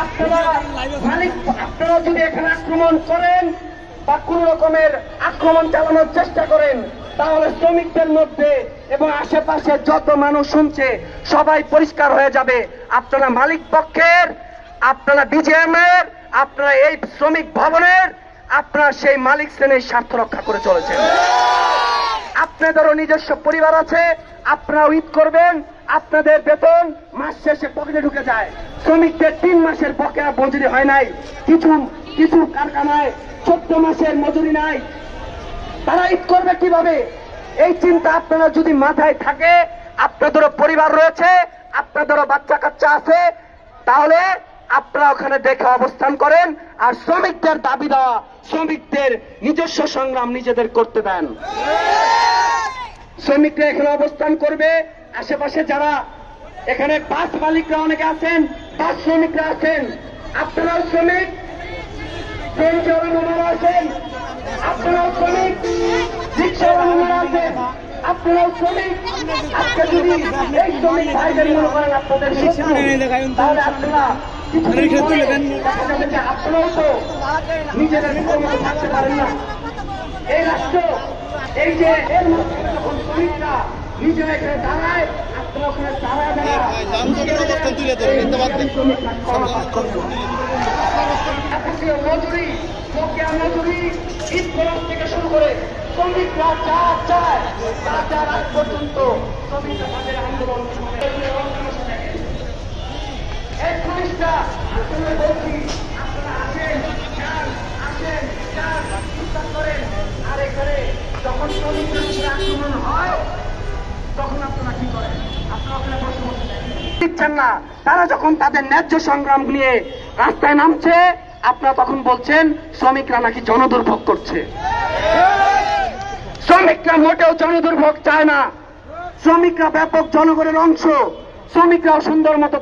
আপনারা যদি এখানে আক্রমণ করেন বা কোন রকমের আক্রমণ চালানোর চেষ্টা করেন, তাহলে শ্রমিকদের মধ্যে এবং আশেপাশে যত মানুষ শুনছে সবাই পরিষ্কার হয়ে যাবে আপনারা মালিক পক্ষের, আপনারা বিজিএম এর, আপনারা এই শ্রমিক ভবনের, আপনারা সেই মালিক শ্রেণীর স্বার্থ রক্ষা করে চলেছেন। আপনাদেরও নিজস্ব পরিবার আছে, আপনারা ঈদ করবেন, আপনাদের বেতন মাস শেষে পকেটে ঢুকে যায়। শ্রমিকদের 3 মাসের বকেয়া মজুরি হয় নাই, কিছু কারখানায় 14 মাসের মজুরি নাই। তারা ঈদ করবে কিভাবে? এই চিন্তা আপনারা যদি মাথায় থাকে, আপনাদেরও পরিবার রয়েছে, আপনাদেরও বাচ্চা কাচ্চা আছে, তাহলে আপনারা ওখানে দেখে অবস্থান করেন আর শ্রমিকদের দাবি দেওয়া, শ্রমিকদের নিজস্ব সংগ্রাম নিজেদের করতে দেন। শ্রমিকরা এখানে অবস্থান করবে, আশেপাশে যারা এখানে বাস মালিকরা অনেকে আছেন, বাস শ্রমিকরা আছেন, আপনারাও শ্রমিক, ট্রেন চালকরা আছেন, আপনারাও শ্রমিক, রিক্সাওয়ালারা আছেন, আপনারাও শ্রমিক। আজকে যদি এই শ্রমিক ভাইদের মনে করেন আপনাদের শত্রু, তাহলে আপনারা আপনারাও তো নিজেদের মতো থাকতে পারেন না। এই রাষ্ট্র, এই যে এর মধ্যে যখন শ্রমিকরা নিজেরা এখানে দাঁড়ায়, আপনারা ওখানে দাঁড়ায় মজুরি, বকেয়া মজুরি, ঈদ খরচ থেকে শুরু করে শ্রমিকরা যা চায় তার আগ পর্যন্ত শ্রমিকরা তাদের আন্দোলন। এই পুলিশটা আসলে বলছি, আপনারা আসেন, চিন্তা করেন। আর এখানে যখন শ্রমিকদের উপরে আক্রমণ হয়, তখন আপনারা কি করেন? আপনারা ওখানে বসে দিচ্ছেন না। তারা যখন তাদের ন্যায্য সংগ্রাম নিয়ে রাস্তায় নামছে, আপনারা তখন বলছেন শ্রমিকরা নাকি জনদুর্ভোগ করছে। শ্রমিকরা মোটেও জনদুর্ভোগ চায় না। শ্রমিকরা ব্যাপক জনগণের অংশ। শ্রমিকরাও সুন্দর মতো